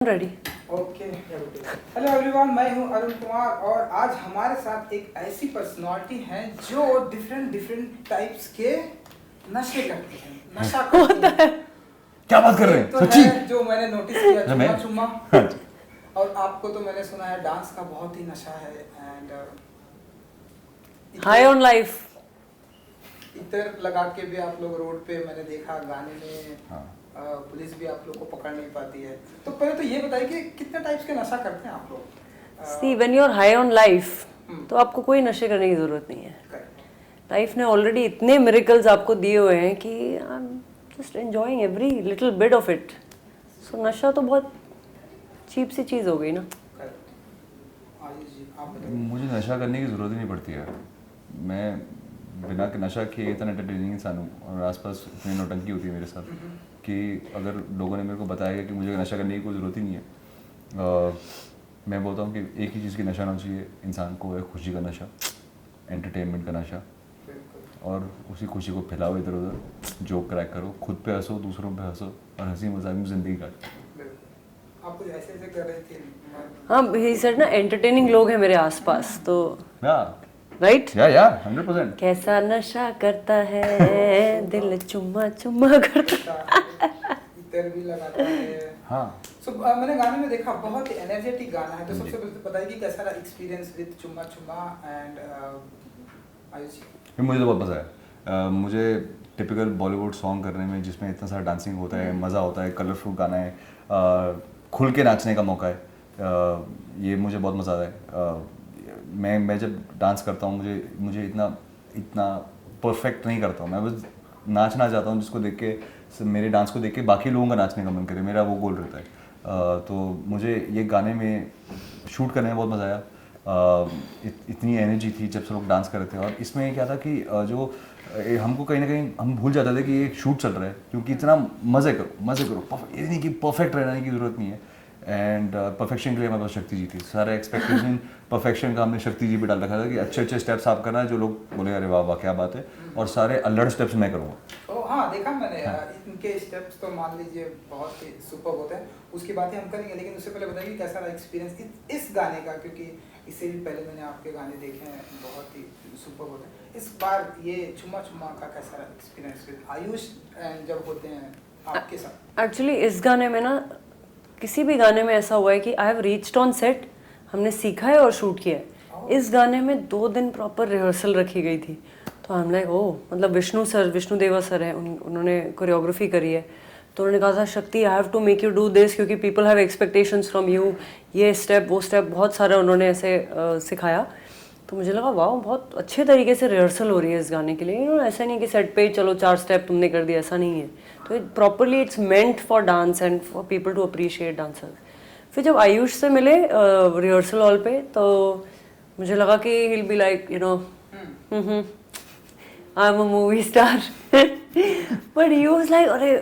Ready. Okay, hello everyone, मैं हूं अरुण कुमार और आज हमारे साथ एक ऐसी पर्सनालिटी है जो डिफरेंट टाइप्स के नशे करती है, नशा करती है। क्या बात कर रहे हैं? तो सच्ची? है जो मैंने नोटिस किया, चुम्मा मैं? चुम्मा। हाँ। और आपको तो मैंने सुना है डांस का बहुत ही नशा है एंड हाई ऑन लाइफ। इतर लगा के भी आप लोग रोड पे मैंने देखा गाने में। हाँ। पुलिस भी आप लोग को पकड़ नहीं पाती है। तो पहले तो ये बताइए कि कितने टाइप्स के नशा करते हैं आप लोग? See when you are high on life hmm. तो आपको कोई नशे करने की जरूरत नहीं है। Correct. लाइफ ने ऑलरेडी इतने मिरेकल्स आपको दिए हुए हैं कि I am just enjoying every little bit of it. So नशा तो बहुत चीप सी चीज़ हो गई ना। Correct. आयुष जी, आप बताइए। मुझे नशा करने की ज़रूरत ही नहीं पड़ती है। मैं बिना के नशा किए इतना एंटरटेनिंग इंसान हूँ और आसपास इतनी नौटंकी होती है मेरे साथ कि अगर लोगों ने मेरे को बताया कि मुझे नशा करने की कोई ज़रूरत ही नहीं है। मैं बोलता हूँ कि एक ही चीज़ की नशा होना चाहिए इंसान को, है खुशी का नशा, एंटरटेनमेंट का नशा। बिल्कुल। और उसी खुशी को फैलाओ इधर उधर, जोक क्रैक करो, खुद पे हंसो, दूसरों पे हंसो और हंसी मजाक में ज़िंदगी काटो। बिल्कुल। आप कुछ ऐसे ऐसे कर रहे थे। हाँ, ही सेड ना एंटरटेनिंग लोग हैं मेरे आसपास तो राइट। या 100%। कैसा नशा करता है दिल चुम्मा चुम्मा करता। इतर भी लगाता है। हाँ। सो मैंने गाने में देखा बहुत एनर्जेटिक गाना है। तो सबसे पहले तो बताइए कि कैसा रहा एक्सपीरियंस विद चुम्मा चुम्मा एंड आयुष जी? मुझे तो बहुत मज़ा आया। मुझे टिपिकल बॉलीवुड सॉन्ग करने में जिसमें इतना सारा डांसिंग होता है, मज़ा होता है, कलरफुल गाना है, खुल के नाचने का मौका है, ये मुझे बहुत मज़ा आता है। मैं जब डांस करता हूँ मुझे इतना परफेक्ट नहीं करता हूँ। मैं बस नाचना चाहता हूँ जिसको देख के, मेरे डांस को देख के बाकी लोगों का नाचने का मन करे, मेरा वो गोल रहता है। तो मुझे ये गाने में शूट करने में बहुत मज़ा आया। इतनी एनर्जी थी जब सब लोग डांस कर रहे थे और इसमें क्या था कि जो हमको कहीं ना कहीं हम भूल जाते थे कि ये शूट चल रहा है, क्योंकि इतना मज़े करो, ये नहीं कि परफेक्ट रहने की ज़रूरत नहीं है। एंड परफेक्शन के लिए हमारे पास शक्ति जी थी। सारा एक्सपेक्टेशन परफेक्शन का हमने शक्ति जी पे डाल रखा था कि अच्छे अच्छे स्टेप्स आप करना है जो लोग बोले अरे वाह वाह क्या बात है, और सारे अल्लड़ स्टेप्स मैं करूँगा। ओ हाँ, देखा मैंने। हाँ। इनके स्टेप्स तो मान लीजिए बहुत ही सुपर होते हैं, उसकी बातें हम करेंगे। लेकिन उससे पहले बताइए कैसा रहा एक्सपीरियंस इस गाने का, क्योंकि इससे भी पहले मैंने आपके गाने देखे हैं, बहुत ही सुपर होते हैं। इस बार ये चुम्मा चुम्मा का कैसा रहा एक्सपीरियंस विद आयुष जब होते हैं आपके साथ? एक्चुअली इस गाने में ना, किसी भी गाने में ऐसा हुआ है कि I have reached on set, हमने सीखा है और शूट किया है। इस गाने में 2 दिन प्रॉपर रिहर्सल रखी गई थी। तो हम लाइक ओ, मतलब विष्णु देवा सर है, उन्होंने कोरियोग्राफी करी है। तो उन्होंने कहा था Shakti I have to make you do this क्योंकि people have expectations from you, ये स्टेप वो स्टेप बहुत सारा उन्होंने ऐसे सिखाया। तो मुझे लगा वाह, बहुत अच्छे तरीके से रिहर्सल हो रही है इस गाने के लिए। ऐसा नहीं कि सेट पे चलो 4 स्टेप तुमने कर दिया, ऐसा नहीं है। तो properly it's meant for dance and for people to appreciate dancers. फिर जब आयुष से मिले रिहर्सल हॉल पे तो मुझे लगा कि he will be like you know I am a movie star, but he was like अरे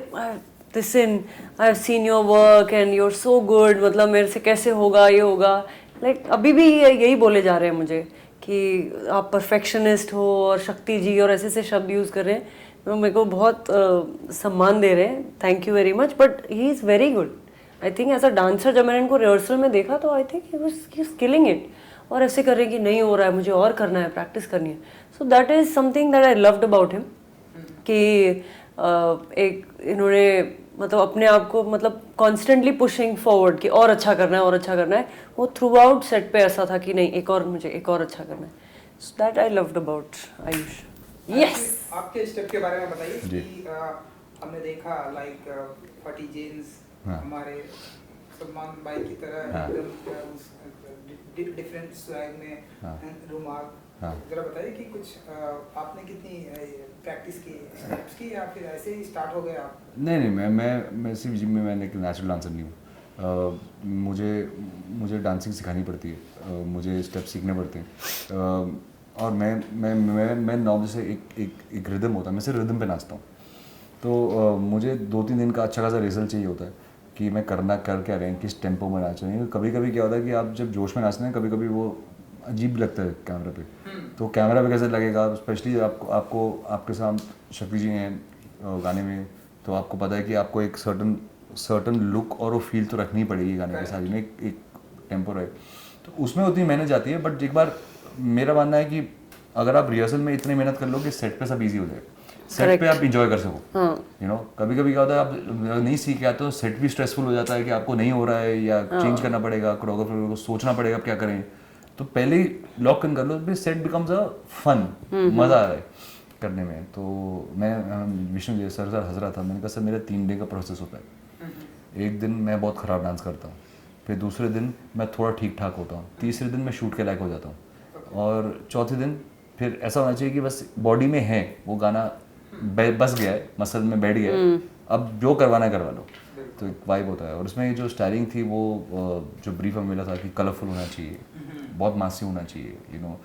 listen I have seen your work and you are so good, मतलब मेरे से कैसे होगा, ये होगा। लाइक अभी भी यही बोले जा रहे हैं मुझे कि आप परफेक्शनिस्ट हो और शक्ति जी और ऐसे ऐसे शब्द यूज़ कर रहे हैं। तो मेरे को बहुत सम्मान दे रहे हैं, thank you very much. But he is very good. I think as a dancer जब मैंने इनको रिहर्सल में देखा तो I think he was killing it. और ऐसे कर रहे हैं कि नहीं हो रहा है, मुझे और करना है, प्रैक्टिस करनी है। So that is something that I loved about him कि एक इन्होंने मतलब अपने आप को मतलब कॉन्स्टेंटली पुशिंग फॉरवर्ड कि और अच्छा करना है और अच्छा करना है। वो थ्रू आउट सेट पे ऐसा था कि नहीं, मुझे एक और अच्छा करना है। So that I loved about Ayush. Yes, आपके स्टेप के बारे में बताइए जी। कि हमने देखा लाइक फटी जीन्स, हाँ। हमारे सलमान भाई की तरह हाँ। एकदम डिफरेंट स्वैग में, हाँ। रुमाल। हाँ। जरा बताइए कि कुछ आपने कितनी प्रैक्टिस की स्टेप्स की, या फिर ऐसे ही स्टार्ट हो गए आप? नहीं, मैं सिर्फ जिम में, मैं एक नेचुरल डांसर नहीं हूँ। मुझे डांसिंग सिखानी पड़ती है, मुझे स्टेप सीखने पड़ते हैं। और मैं नॉर्मल से एक रिदम होता है, मैं सिर्फ रिदम पे नाचता हूँ। तो मुझे 2-3 दिन का अच्छा खासा रिजल्ट चाहिए होता है कि मैं कर क्या रहे हैं, किस टेम्पो में नाच रहे हैं। कभी कभी क्या होता है कि आप जब जोश में नाचते हैं, कभी कभी वो अजीब लगता है कैमरा पे। तो कैमरा पे कैसे लगेगा, स्पेशली जब आपको आपके साथ शक्ति जी हैं गाने में, तो आपको पता है कि आपको एक सर्टन सर्टन लुक और वो फील तो रखनी पड़ेगी गाने के साथ में, एक टेम्पो रहे, तो उसमें उतनी मेहनत जाती है। बट एक बार मेरा मानना है कि अगर आप रिहर्सल में इतनी मेहनत कर लो कि सेट पे सब इजी हो जाए, सेट पे आप इंजॉय कर सको। यू नो कभी कभी क्या होता है, आप नहीं सीख के आते हो, सेट भी स्ट्रेसफुल हो जाता है कि आपको नहीं हो रहा है या चेंज करना पड़ेगा, कोरियोग्राफर को सोचना पड़ेगा क्या करें, तो पहले ही लॉक इन कर लो, फिर सेट बिकम्स अ फन, मज़ा आ रहा है करने में। तो मैं विष्णु जी सर हंस रहा था, मैंने कहा सर मेरा 3 डे का प्रोसेस होता है, एक दिन मैं बहुत ख़राब डांस करता हूँ, फिर दूसरे दिन मैं थोड़ा ठीक ठाक होता हूँ, तीसरे दिन मैं शूट के लायक हो जाता हूँ, और चौथे दिन फिर ऐसा होना चाहिए कि बस बॉडी में है वो गाना, बस गया है, मसल में बैठ गया है, अब जो करवाना है करवा लो। तो एक वाइब होता है। और उसमें जो स्टाइलिंग थी वो जो ब्रीफ हमें मिला था कि कलरफुल होना चाहिए, बहुत मासी होना चाहिए, यू नो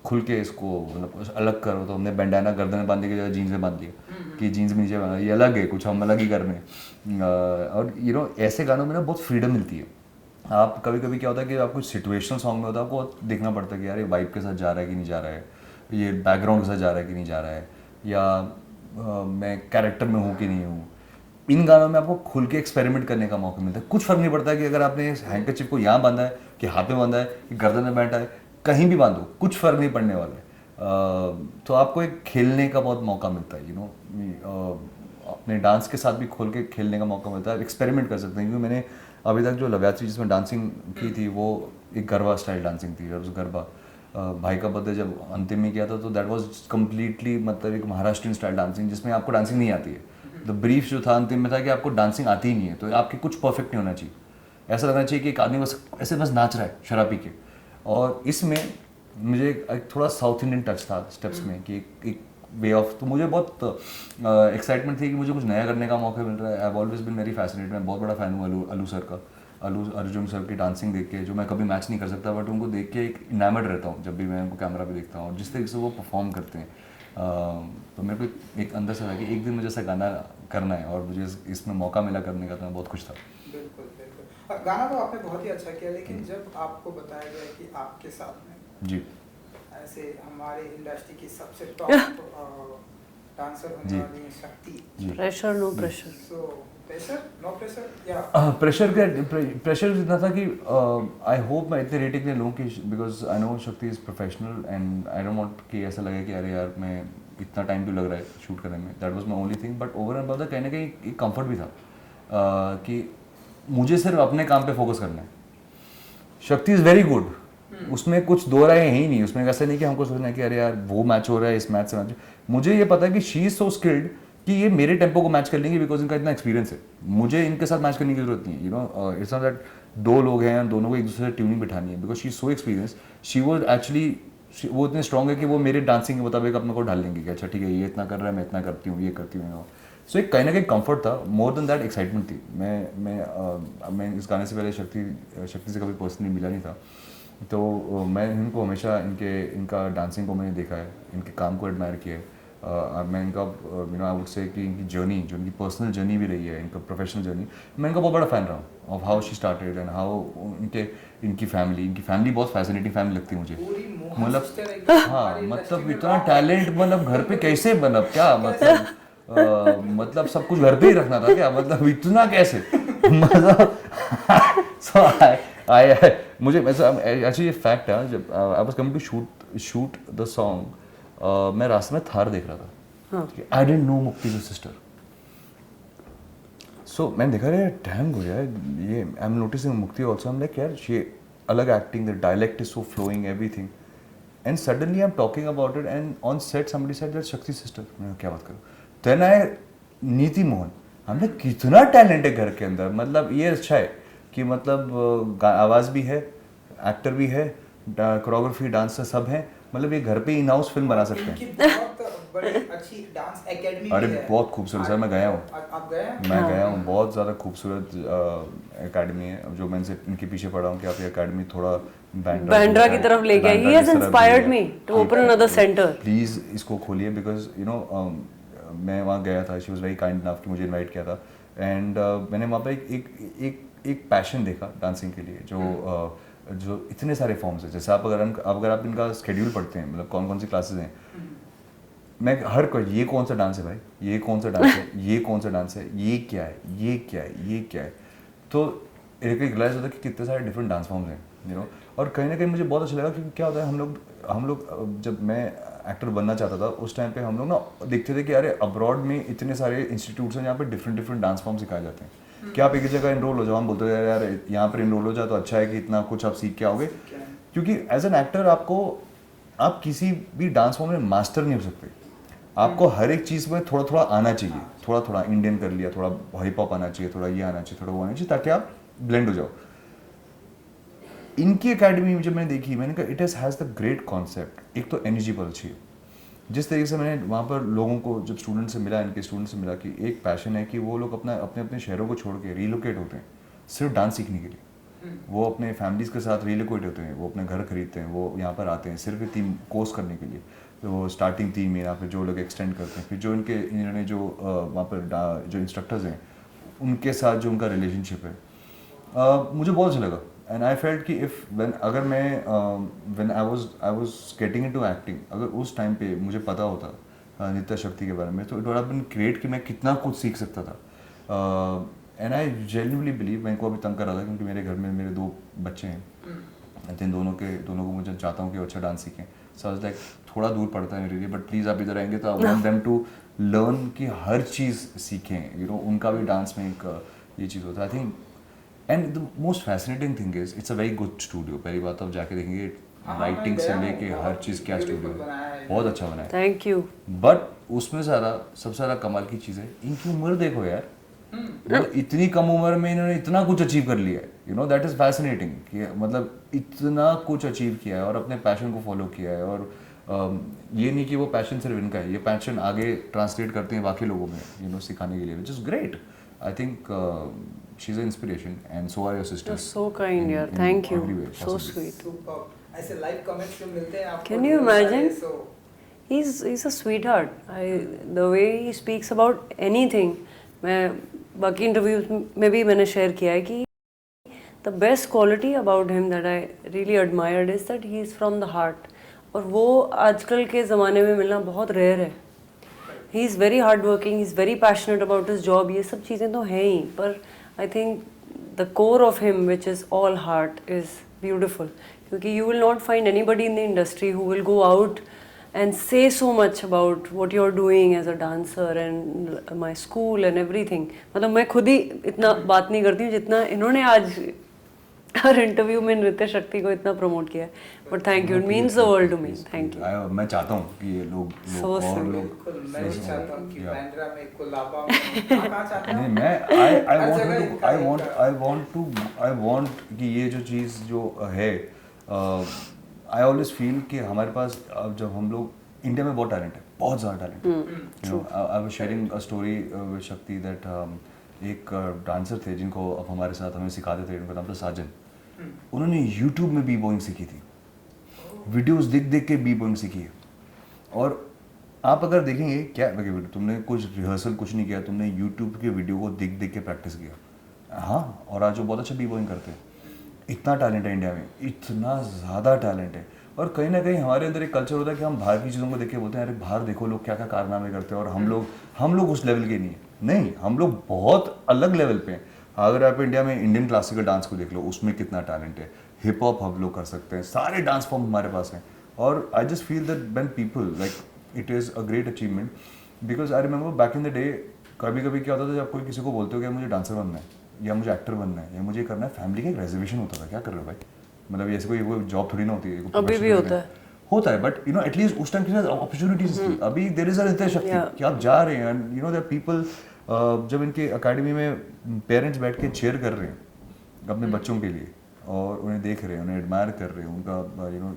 खुल के इसको मतलब अलग करो, तो हमने बैंडाना गर्दन में बांधने की जगह जीन्स में बांध लिया कि जीन्स में नीचे बांधा, ये अलग है, कुछ हम अलग ही कर रहे हैं। और यू नो ऐसे गानों में ना बहुत फ्रीडम मिलती है। आप कभी कभी क्या होता है कि आपको सिचुएशनल सॉन्ग में होता है, आपको देखना पड़ता है कि यार ये वाइब के साथ जा रहा है कि नहीं जा रहा है, ये बैकग्राउंड के साथ जा रहा है कि नहीं जा रहा है, या मैं कैरेक्टर में हूँ कि नहीं हूँ। इन गानों में आपको खुल के एक्सपेरिमेंट करने का मौका मिलता है। कुछ फर्क नहीं पड़ता कि अगर आपने हैंकरचिप को यहाँ बांधा है कि हाथ में बांधा है कि गर्दन में बैठा है, कहीं भी बांधो, कुछ फर्क नहीं पड़ने वाला है। तो आपको एक खेलने का बहुत मौका मिलता है, यू नो अपने डांस के साथ भी खोल के खेलने का मौका मिलता है, एक्सपेरिमेंट कर सकते हैं। क्योंकि मैंने अभी तक जो लव्यात्री जिसमें डांसिंग की थी वो एक गरबा स्टाइल डांसिंग थी, और उस गरबा भाई का बर्थडे जब अंतिम में किया था तो दैट वाज कम्प्लीटली मतलब एक महाराष्ट्रियन स्टाइल डांसिंग जिसमें आपको डांसिंग नहीं आती है। द ब्रीफ जो था अंतिम में था कि आपको डांसिंग आती ही नहीं है, तो आपके कुछ परफेक्ट नहीं होना चाहिए, ऐसा लगना चाहिए कि एक आदमी बस ऐसे बस नाच रहा है शराब पी के। और इसमें मुझे एक थोड़ा साउथ इंडियन टच था स्टेप्स में कि एक वे ऑफ, तो मुझे बहुत एक्साइटमेंट थी कि मुझे कुछ नया करने का मौका मिल रहा है। I have always been very fascinated, मैं बहुत बड़ा फ़ैन हूँ अलू सर का, अलू अर्जुन सर की डांसिंग देख के, जो मैं कभी मैच नहीं कर सकता बट उनको देख के एक इनामर्ड रहता हूँ जब भी मैं उनको कैमरा पे देखता हूँ, और जिस तरीके से वो परफॉर्म करते हैं। तो मेरे को एक अंदर से था कि एक दिन मुझे ऐसा गाना करना है, और मुझे इसमें मौका मिला करने का, तो मैं बहुत खुश था। बिल्कुल बिल्कुल। गाना तो आपने बहुत ही अच्छा किया, लेकिन जब आपको बताया गया कि आपके साथ में जी ऐसे हमारे इंडस्ट्री की सबसे टॉप डांसर होने वाली हैं Shakti, pressure no pressure, so pressure no pressure या प्रेशर इतना था कि आई होप मैं इतने रेटिंग ले लूँ कि बिकॉज आई नो शक्ति is professional and I don't want कि ऐसा लगे कि अरे यार मैं इतना टाइम क्यों लग रहा है शूट करने में। That was my only thing. But over and about the कहीं ना कहीं एक कंफर्ट भी था कि मुझे सिर्फ अपने काम पे फोकस करना है। शक्ति इज़ वेरी गुड, उसमें कुछ दो राय है ही नहीं, उसमें ऐसा नहीं कि हमको सोचना है कि अरे यार वो मैच हो रहा है इस मैच से मैच। मुझे ये पता है कि शी इज़ सो स्किल्ड कि ये मेरे टेम्पो को मैच कर लेंगे बिकॉज इनका इतना एक्सपीरियंस है, मुझे इनके साथ मैच करने की जरूरत नहीं है। You know it's not that दो लोग हैं, दोनों को एक दूसरे से ट्यूनिंग बिठानी है, because she is so experience. She was actually वो इतने स्ट्रॉन्ग है कि वो मेरे डांसिंग के मुताबिक अपने को ढाल लेंगे कि अच्छा ठीक है ये इतना कर रहा है, मैं इतना करती हूँ, ये करती हूँ। सो एक कहीं ना कहीं कंफर्ट था, मोर देन दैट एक्साइटमेंट थी। मैं इस गाने से पहले शक्ति से कभी पर्सनली मिला नहीं था, तो मैं इनको हमेशा इनका डांसिंग को मैंने देखा है, इनके काम को एडमायर किया है। मैं इनका you know I would say कि इनकी जर्नी जो इनकी पर्सनल जर्नी भी रही है, इनका प्रोफेशनल जर्नी, मैं इनका बहुत बड़ा फ़ैन रहा हूँ of how she started and how इनकी फैमिली बहुत फैसिनेटिंग फैमिली लगती है मुझे। मतलब हाँ, मतलब इतना टैलेंट, मतलब घर पे कैसे मतलब क्या मतलब मतलब सब कुछ घर पे ही रखना था क्या, मतलब इतना कैसे मतलब सो आई मुझे एक्चुअली ये फैक्ट है, जब I was coming to shoot the song, मैं रास्ते में थार देख रहा था, आई डिडंट नो मुक्ति की सिस्टर। सो मैंने देखा रे डैम गुड यार, ये I am noticing Mukti also, I am like यार ये अलग acting, the dialect is so flowing everything, and suddenly I am talking about it and on set somebody said that Shakti sister. मैं क्या बात करूं, देन आई नीति मोहन, हमने कितना टैलेंट है घर के अंदर, मतलब ये अच्छा है कि मतलब आवाज़ भी है, एक्टर भी है, कोरियोग्राफी डांस सब है, मतलब ये घर पे इन हाउस फिल्म बना सकते हैं। बहुत बड़ी अच्छी डांस एकेडमी अरे बहुत खूबसूरत सर, मैं गया हूँ, आप गए हैं? मैं गया हूँ, बहुत ज़्यादा खूबसूरत एकेडमी है, जो मैं इनसे इनके पीछे पड़ा हूँ कि आप ये एकेडमी थोड़ा बैंड्रा की तरफ ले गया। He has inspired me to open another centre. Please इसको खोलिए, बिकॉज यू नो मैं वहाँ गया था, she was very kind enough कि मुझे इनवाइट किया था, एंड मैंने वहाँ पर एक पैशन देखा डांसिंग के लिए, जो इतने सारे फॉर्म्स हैं। जैसे अगर आप इनका स्केड्यूल पढ़ते हैं, मतलब कौन कौन सी क्लासेस हैं, मैं हर कोई ये कौन सा डांस है भाई, ये कौन सा डांस है, ये कौन सा डांस है, ये क्या है, ये क्या है, ये क्या है। तो एक रियलाइज होता है कि कितने सारे डिफरेंट डांस फॉर्म्स हैं, यू नो। और कहीं ना कहीं मुझे बहुत अच्छा लगा क्योंकि क्या होता है, हम लोग जब मैं एक्टर बनना चाहता था उस टाइम पे हम लोग ना देखते थे कि अरे अब्रॉड में इतने सारे इंस्टीट्यूट्स हैं जहाँ पे डिफरेंट डिफरेंट डांस फॉर्म सिखाए जाते हैं, कि आप एक ही जगह इनरोल हो जाओ। हम बोलते थे यार यहाँ पर इनरोल हो जाए तो अच्छा है कि इतना कुछ आप सीख के आओगे, क्योंकि एज एन एक्टर आप किसी भी डांस फॉर्म में मास्टर नहीं हो सकते। आपको हर एक चीज़ में थोड़ा थोड़ा आना चाहिए, थोड़ा थोड़ा इंडियन कर लिया, थोड़ा हिप हॉप आना चाहिए, थोड़ा ये आना चाहिए, थोड़ा वो आना चाहिए, ताकि आप ब्लेंड हो जाओ। इनकी एकेडमी जब मैंने देखी, मैंने कहा it has the great concept. एक तो एनर्जी बहुत अच्छी है, जिस तरीके से मैंने वहाँ पर लोगों को जब स्टूडेंट से मिला, इनके स्टूडेंट से मिला, कि एक पैशन है कि वो लोग अपने अपने शहरों को छोड़ के रिलोकेट होते हैं सिर्फ डांस सीखने के लिए। वो अपने फैमिलीज़ के साथ रिलोकेट होते हैं, वो अपने घर खरीदते हैं, वो यहाँ पर आते हैं सिर्फ 3 कोर्स करने के लिए। तो वो स्टार्टिंग 3 महीना, फिर जो लोग एक्सटेंड करते हैं, फिर जो इन्होंने जो वहाँ पर जो इंस्ट्रक्टर्स हैं उनके साथ जो उनका रिलेशनशिप है, मुझे बहुत अच्छा लगा। एंड आई फेल्ट कि अगर मैं when I was getting into acting, अगर उस टाइम पे मुझे पता होता नित्या शक्ति के बारे में, तो it would have been great कि मैं कितना कुछ सीख सकता था। एंड आई जेन्युइनली बिलीव, मैं इनको अभी तंग कर रहा था क्योंकि मेरे घर में मेरे 2 बच्चे हैं, दोनों को मुझे चाहता हूँ कि अच्छा डांस सीखें। सो आई वाज लाइक थोड़ा दूर पड़ता है मेरे लिए, बट प्लीज़ आप इधर आएंगे तो I want them to learn कि हर चीज़ सीखें, यू नो। उनका भी डांस में एक ये चीज़ होता है, I think. And the most fascinating thing is it's a very good studio. पहली बात आप जाके देखेंगे, लाइटिंग से लेके हर चीज़, क्या स्टूडियो है, बहुत अच्छा बना है। Thank you. बट उसमें सबसे ज़्यादा कमाल की चीज़ है इनकी उम्र देखो यार, मतलब इतनी कम उम्र में इन्होंने इतना कुछ अचीव कर लिया है, you know. That is fascinating कि मतलब इतना कुछ अचीव किया है और अपने पैशन को फॉलो किया है। और ये नहीं कि वो पैशन सिर्फ इनका है, ये पैशन आगे ट्रांसलेट करते हैं बाकी लोगों में, यू नो, सिखाने के लिए, which is great. I think she is an inspiration and so are your sisters. So kind यार, थैंक यू, सो स्वीट। ऐसे लाइव कमेंट्स जो मिलते हैं आपको, Can you imagine? so He's a sweetheart. The way he speaks about anything, मैं बाकी interviews में भी मैंने शेयर किया है कि the best quality about him that I really admired is that he is from the heart. और वो आजकल के ज़माने में मिलना बहुत रेयर है। He is very hardworking, he is very passionate about his job. ये सब चीज़ें तो हैं ही, पर I think the core of him, which is all heart, is beautiful. क्योंकि you will not find anybody in the industry who will go out and say so much about what you're doing as a dancer and my school and everything. मतलब मैं खुद ही इतना बात नहीं करती हूँ जितना इन्होंने आज हर इंटरव्यू में नृत्य शक्ति को इतना प्रमोट किया है। But thank you, it means the world to me. Thank you. मैं चाहता हूँ कि ये लोग So और sweet. लोग बिल्कुल, मैं भी चाहता हूँ कि बांद्रा में, कोलाबा में, कहाँ चाहते नहीं, हैं? मैं हर जगह इनका आई वांट कि ये जो चीज़ जो है, आई ऑलवेज फील कि हमारे पास अब जब हम लोग इंडिया में बहुत टैलेंट है, बहुत ज़्यादा टैलेंट है, you know. I was sharing a story with शक्ति दैट एक डांसर थे जिनको अब हमारे साथ हमें सिखाते थे, उनका नाम था साजन। उन्होंने यूट्यूब में बी बॉइंग सीखी थी, वीडियोस देख देख के बी बॉइंग सीखी है। और आप अगर देखेंगे क्या तुमने कुछ रिहर्सल कुछ नहीं किया, तुमने यूट्यूब के वीडियो को देख देख के प्रैक्टिस किया। हाँ, और आज वो बहुत अच्छा बी बॉइंग करते हैं। इतना टैलेंट है इंडिया में, इतना ज़्यादा टैलेंट है। और कहीं ना कहीं हमारे अंदर एक कल्चर होता है कि हम बाहर की चीज़ों को देख के बोलते हैं अरे बाहर देखो लोग क्या क्या कारनामे करते हैं, और हम लोग उस लेवल के नहीं, हम लोग बहुत अलग लेवल पे हैं। अगर आप इंडिया में इंडियन क्लासिकल डांस को देख लो, उसमें कितना टैलेंट है। हिप हॉप हम लोग कर सकते हैं, सारे डांस फॉर्म हमारे पास हैं। और I just feel that when people like it is a great achievement, because I remember back in the day कभी कभी क्या होता था, जब कोई किसी को बोलते हो कि मुझे डांसर बनना है या मुझे एक्टर बनना है या मुझे करना है, फैमिली का एक रिजर्वेशन होता था, क्या कर रहे हो भाई, मतलब ऐसे कोई जॉब थोड़ी ना होती है, अभी भी होता है, बट यू नो एटलीस्ट उस टाइम के साथ अपॉर्चुनिटीज थी। अभी देयर इज अ नृत्य शक्ति कि आप जा रहे हैं, and you know that people जब इनके अकेडमी में पेरेंट्स बैठ के चेयर कर रहे हैं अपने बच्चों के लिए, और उन्हें देख रहे हैं, उन्हें एडमायर कर रहे हैं, उनका यू नो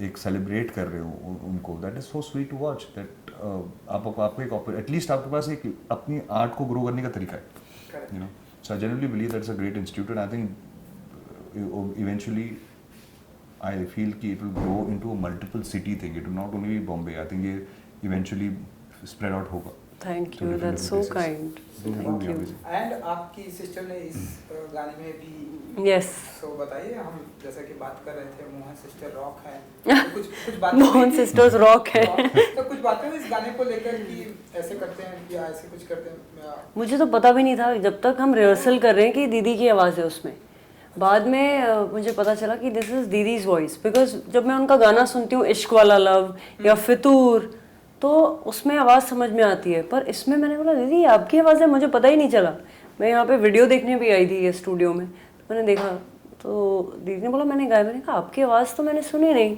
एक सेलिब्रेट कर रहे हो उनको, that is so sweet to watch. That आपको एक एटलीस्ट आपके पास एक अपनी आर्ट को ग्रो करने का तरीका है, you know. So I generally believe that's a great institute, and I think eventually I feel कि it will grow into a multiple city thing. It will not only be Bombay. I think ये eventually spread out होगा. Thank you, that's so kind, thank you. And आपकी sister ने इस गाने में भी yes, सो बताइए, हम जैसा कि बात कर रहे थे मोहन सिस्टर रॉक है, तो कुछ बातें मोहन सिस्टर्स रॉक है। तो कुछ बातें इस गाने को लेकर कि ऐसे करते हैं या ऐसे कुछ करते हैं या मुझे तो पता भी नहीं था जब तक हम रिहर्सल कर रहे हैं कि दीदी की आवाज़ है उसमें। बाद में मुझे पता चला कि this is didis voice, because जब मैं उनका गाना सुनती हूँ इश्क वाला लव या फितूर, तो उसमें आवाज़ समझ में आती है। पर इसमें मैंने बोला दीदी आपकी आवाज़ है, मुझे पता ही नहीं चला। मैं यहाँ पे वीडियो देखने भी आई थी ये स्टूडियो में, तो मैंने देखा तो दीदी ने बोला मैंने गाया। मैंने कहा आपकी आवाज़ तो मैंने सुनी नहीं।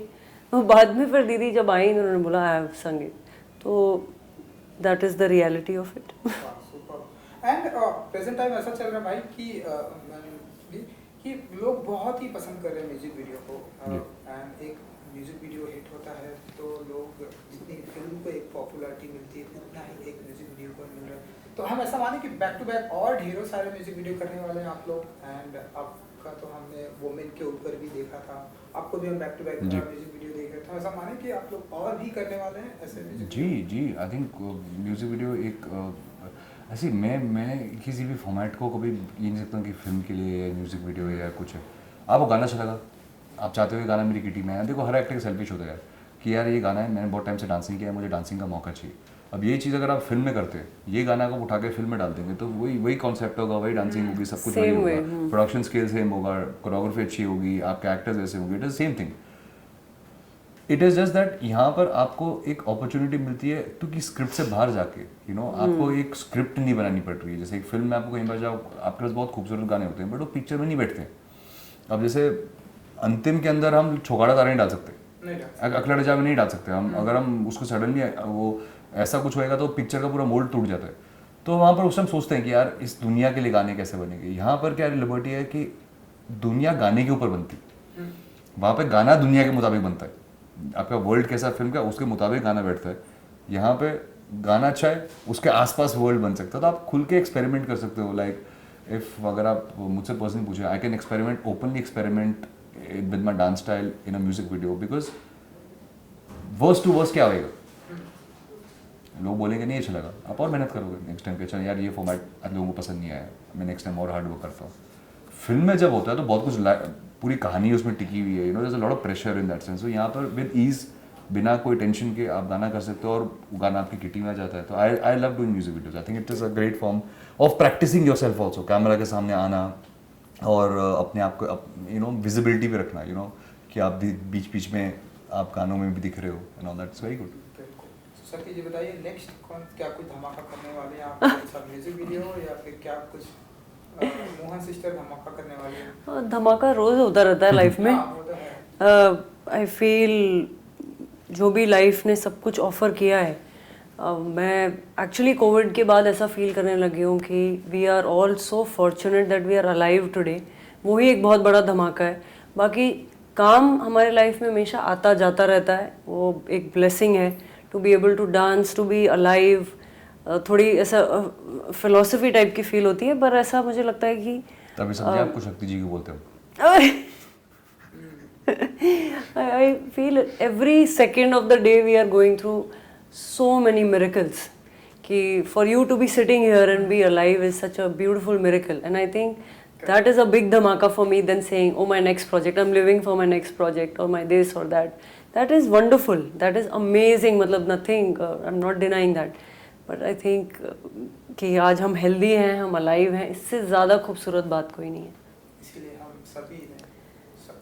तो बाद में फिर दीदी जब आई तो उन्होंने बोला आई हैव संग इट, तो that is the reality of it. And present time ऐसा चल रहा है भाई कि लोग बहुत ही पसंद कर रहे हैं म्यूजिक वीडियो को, एंड एक म्यूजिक वीडियो हिट होता है तो लोग जितनी फिल्म को एक पॉपुलैरिटी मिलती है उतना ही एक म्यूजिक वीडियो को मिल रहा है। तो हम ऐसा माने कि बैक टू बैक और ढेरों सारे म्यूजिक वीडियो करने वाले हैं आप लोग, एंड आपका तो हमने वुमेन के ऊपर भी देखा था, आपको भी हम back to back music video देख रहे थे। तो ऐसा माने कि आप लोग और भी करने वाले हैं ऐसे म्यूजिक? जी, आई थिंक म्यूज़िक वीडियो एक ऐसी मैं किसी भी फॉर्मेट को कभी ये नहीं सकता कि फिल्म के लिए या म्यूज़िक वीडियो या कुछ है। आपको गाना अच्छा लगा, आप चाहते हो ये गाना मेरी किटी में है। देखो हर एक्टर सेल्फिश होता है कि यार ये गाना है, मैंने बहुत टाइम से डांसिंग किया है, मुझे डांसिंग का मौका चाहिए। अब ये चीज़ अगर आप फिल्म में करते हैं, ये गाना को उठा के फिल्म में डाल देंगे तो वही कॉन्सेप्ट होगा, वही डांसिंग होगी, सब कुछ वही होगा, प्रोडक्शन स्केल सेम होगा, कोरियोग्राफी अच्छी होगी, आपके एक्टर्स ऐसे होंगे, it is same thing. It is just that यहाँ पर आपको एक अपॉर्चुनिटी मिलती है क्योंकि स्क्रिप्ट से बाहर जाके आपको एक स्क्रिप्ट नहीं बनानी पड़ रही है। जैसे एक फिल्म में आपको कहीं पर जाओ, आपके पास बहुत खूबसूरत गाने होते हैं बट वो पिक्चर में नहीं बैठते। अब जैसे अंतिम के अंदर हम छोगाड़ा तारा नहीं डाल सकते, अखलड़ जा में नहीं डाल सकते हम। अगर हम उसको सडनली वो ऐसा कुछ होएगा तो पिक्चर का पूरा मोल्ड टूट जाता है। तो वहाँ पर उस टाइम सोचते हैं कि यार इस दुनिया के लिए गाने कैसे बनेंगे। यहाँ पर क्या लिबर्टी है कि दुनिया गाने के ऊपर बनती है, वहाँ पे गाना दुनिया के मुताबिक बनता है। आपका वर्ल्ड कैसा फिल्म का उसके मुताबिक गाना बैठता है। यहाँ पे गाना अच्छा है, उसके आसपास वर्ल्ड बन सकता है, तो आप खुल के एक्सपेरिमेंट कर सकते हो। लाइक इफ अगर आप मुझसे पर्सनली पूछे, I can experiment openly experiment with my dance style in a music video, because worse to worse क्या होएगा, लोग बोलेंगे नहीं अच्छा लगा, आप और मेहनत करोगे नेक्स्ट टाइम पे, चलो यार ये फॉर्मेट लोगों को पसंद नहीं आया, मैं नेक्स्ट टाइम और हार्ड वर्क करता हूँ। फिल्म में जब होता है तो बहुत कुछ पूरी कहानी उसमें टिकी हुई है, there is a lot of pressure in that sense. तो यहाँ पर विद ईज बिना कोई टेंशन के आप गाना कर सकते हो और गाना आपकी किटी में आ जाता है। तो I love doing music videos. I think it is a great form of practicing yourself also, camera के सामने आना और अपने आप को विजिबिलिटी भी रखना, कि आप बीच में आप गानों में भी दिख रहे हो and all that's very good. Sir ji बताइए नेक्स्ट क्या कुछ धमाका करने वाले हैं आप, सब म्यूजिक वीडियो या फिर क्या कुछ मोहन सिस्टर धमाका करने वाली है? धमाका रोज होता रहता है लाइफ में। आई फील जो भी लाइफ ने सब कुछ ऑफर किया है, मैं एक्चुअली कोविड के बाद ऐसा फील करने लगी हूँ कि we are all so fortunate that we are alive today. वही एक बहुत बड़ा धमाका है। बाकी काम हमारे लाइफ में हमेशा आता जाता रहता है, वो एक ब्लेसिंग है to be able to dance, to be alive. थोड़ी ऐसा फिलोसफी टाइप की फील होती है, पर ऐसा मुझे लगता है कि तभी समझे आपको शक्ति जी को बोलते हो। I feel every second of the day we are going through so many miracles. कि for you to be sitting here and be alive is such a beautiful miracle, and I think that is a big dhamaka for me than saying, oh my next project, I'm living for my next project or my this or that. That is wonderful, that is amazing. मतलब nothing, I'm not denying that. But I think कि आज हम healthy हैं, हम alive हैं, इससे ज़्यादा खूबसूरत बात कोई नहीं है। इसलिए हम सभी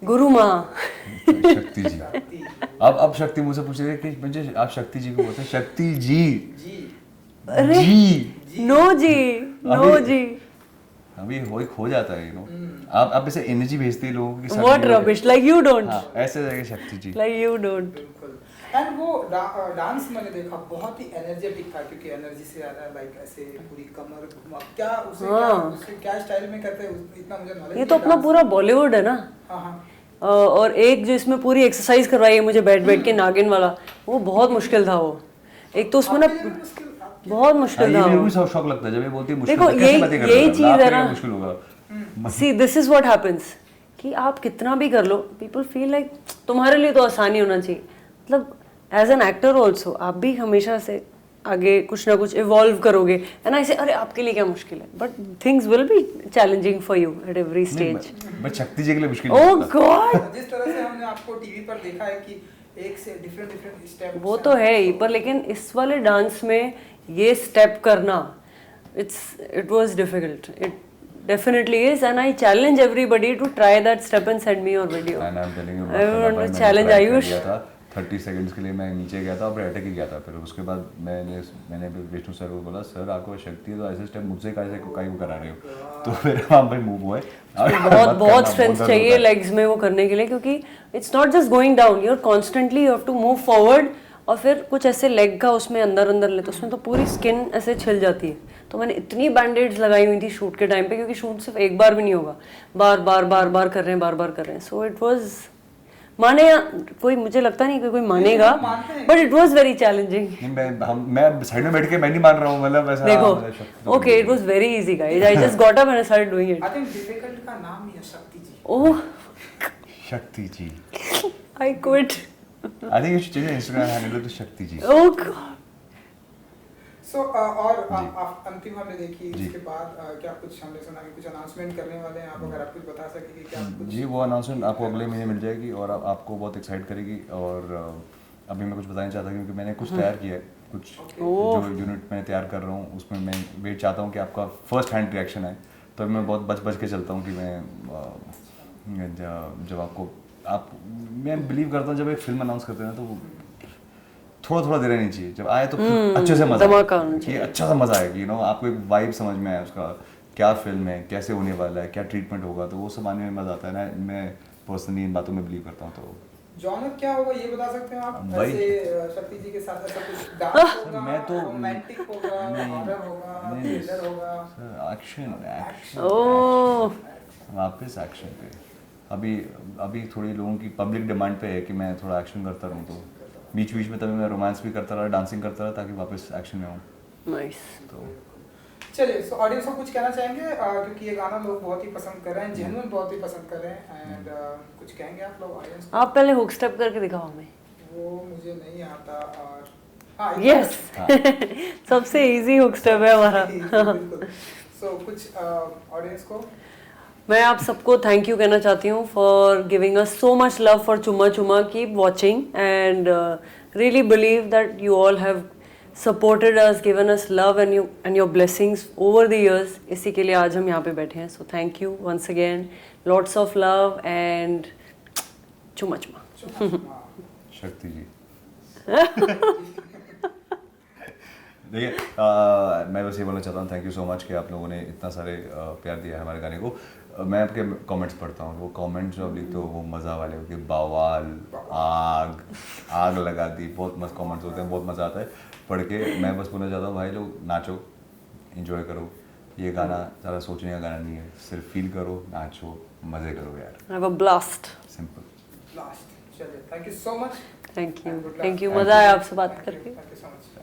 गुरु माँ शक्ति जी। अब शक्ति मुझसे पूछ रही है कि मुझे आप शक्ति जी को बोलते हैं, शक्ति जी जी अरे जी नो जी नो जी अभी हो खो जाता है आप ऐसे एनर्जी भेजते हैं लोगों की। What rubbish, like you don't, ऐसे जाके शक्ति जी लाइक यू डोंट। बिल्कुल। एंड वो डांस मैंने देखा बहुत ही एनर्जेटिक था, क्योंकि एनर्जी से आ रहा है, लाइक ऐसे पूरी कमर घुमा, क्या उसे क्या स्टाइल में करते हैं इतना मुझे नॉलेज। ये तो अपना पूरा बॉलीवुड है ना। हाँ। और एक जो इसमें पूरी एक्सरसाइज करवाई है मुझे बैठ के नागिन वाला, वो बहुत मुश्किल था। वो एक तो उसमें ना बहुत मुश्किल था। मेरे को शौक लगता है जब ये बोलती है मुश्किल। देखो यही चीज है ना, मुश्किल होगा। See this is what happens कि आप कितना भी कर लो, पीपल फील लाइक तुम्हारे लिए तो आसानी होना चाहिए। मतलब एज एन एक्टर ऑल्सो आप भी हमेशा से आगे कुछ ना कुछ इवॉल्व करोगे एंड आई से अरे आपके लिए क्या मुश्किल है, but things will be challenging for you at every stage. मैं शक्ति जी के लिए मुश्किल नहीं ओह होता। गॉड, जिस तरह से हमने आपको टीवी पर देखा है कि एक से डिफरेंट स्टेप, वो तो है ही, पर लेकिन इस वाले डांस में ये स्टेप करना, it was difficult, it definitely is, and I challenge everybody to try that step and send me your video. And I'm telling you, I want to मैंने challenge try कर Ayush. लिया था 30 seconds के लिए, मैं नीचे गया था और अटक ही गया था। फिर उसके बाद मैंने विष्णु सर को बोला, सर आपको शक्ति है तो ऐसे स्टेप मुझसे काहे को करा रहे हो, तो फिर वहाँ पे मूव हुए। बहुत स्ट्रेंथ चाहिए लेग्स में वो करने के लिए, क्योंकि it's not just going down, you are constantly you have to move forward, और फिर कुछ ऐसे लेग का उसमें अंदर ले तो उसमें तो पूरी स्किन ऐसे छिल जाती है। तो मैंने इतनी बैंडेड्स लगाई हुई थी शूट के टाइम पे, क्योंकि शूट सिर्फ एक बार भी नहीं होगा, बार कर रहे हैं, सो इट वाज, माने या कोई, मुझे लगता नहीं कि कोई मानेगा, but it was very challenging. मैं साइड में बैठ के मैं नहीं मान रहा हूँ, मतलब ऐसा देखो okay, it was very easy guys, I just got up and I started doing it. I think difficult का नाम ही है Shakti ji. Oh Shakti ji, I quit. I think you should change Instagram handle to Shakti ji. Oh God. सो और अंतिम हमने देखी, जी। इसके बाद क्या कुछ हमने सुना कि कुछ अनाउंसमेंट करने वाले हैं आप, अगर आप कुछ बता सके कि क्या कुछ? जी, वो अनाउंसमेंट आपको अगले महीने मिल जाएगी और आपको बहुत एक्साइट करेगी। और अभी मैं कुछ बताना नहीं चाहता क्योंकि मैंने कुछ तैयार किया है, कुछ जो यूनिट मैं तैयार कर रहा हूँ उसमें मैं वेट चाहता हूँ कि आपका फर्स्ट हैंड रिएक्शन है। तो मैं बहुत बच के चलता हूँ कि मैं जब मैं बिलीव करता हूँ जब एक फिल्म अनाउंस करते हैं तो थोड़ा देना नहीं चाहिए, जब आए तो अच्छे से मजा आए, अच्छा सा मजा आए, आपको एक वाइब समझ में आए उसका, क्या फिल्म है, कैसे होने वाला है, क्या ट्रीटमेंट होगा, तो वो सब आने में मजा आता है ना। मैं पर्सनली इन बातों में बिलीव करता हूँ। तो जॉनर क्या होगा ये बता सकते हैं आप? भाई, ऐसे शक्ति जी के साथ ऐसा कुछ डांस होगा, मैं तो रोमांटिक होगा, हॉरर होगा, थ्रिलर होगा? एक्शन ओह, वापस एक्शन पे। अभी थोड़ी लोगों की पब्लिक डिमांड पे है कि मैं थोड़ा एक्शन करता रहूँ, तो बीच में तभी मैं रोमांस भी करता रहा, डांसिंग करता रहा, ताकि वापस एक्शन में आऊँ। नाइस. तो चलिए, सो ऑडियंस को कुछ कहना चाहेंगे क्योंकि ये गाना लोग बहुत ही पसंद कर रहे हैं, जेन्युइन बहुत ही पसंद कर रहे हैं, एंड कुछ कहेंगे आप लोग ऑडियंस को? आप पहले हुक स्टेप करके दिखाओ हमें. वो मुझे नहीं आता, और हाँ यस, सबसे इजी हुक स्टेप है हमारा. बिल्कुल. सो कुछ ऑडियंस को मैं आप सबको थैंक यू कहना चाहती हूँ for giving us so much love for चुम्मा चुम्मा. Keep watching and really believe that you all have supported us, given us love and your blessings over the years. इसी के लिए आज हम यहाँ पे बैठे हैं. So thank you once again, lots of love and चुम्मा चुम्मा. शक्ति जी देखिए, मैं बस ये बोलना चाहता हूँ, थैंक यू सो मच कि आप लोगों ने इतना सारे प्यार दिया है हमारे गाने को. मैं आपके कमेंट्स पढ़ता हूँ, वो कमेंट्स जो आप लिखते हो वो मज़ा वाले हो कि बवाल, आग लगा दी, बहुत मस्त कमेंट्स होते हैं, बहुत मज़ा आता है पढ़ के. मैं बस बोलना चाहता हूँ भाई लोग, नाचो, एंजॉय करो. ये गाना ज़्यादा सोचने का गाना नहीं है, सिर्फ फील करो, नाचो, मज़े करो यार. Have a blast. लास्ट. चलिए, thank you so much. Thank you, मज़ा आया आपसे बात करके. Thank you so much.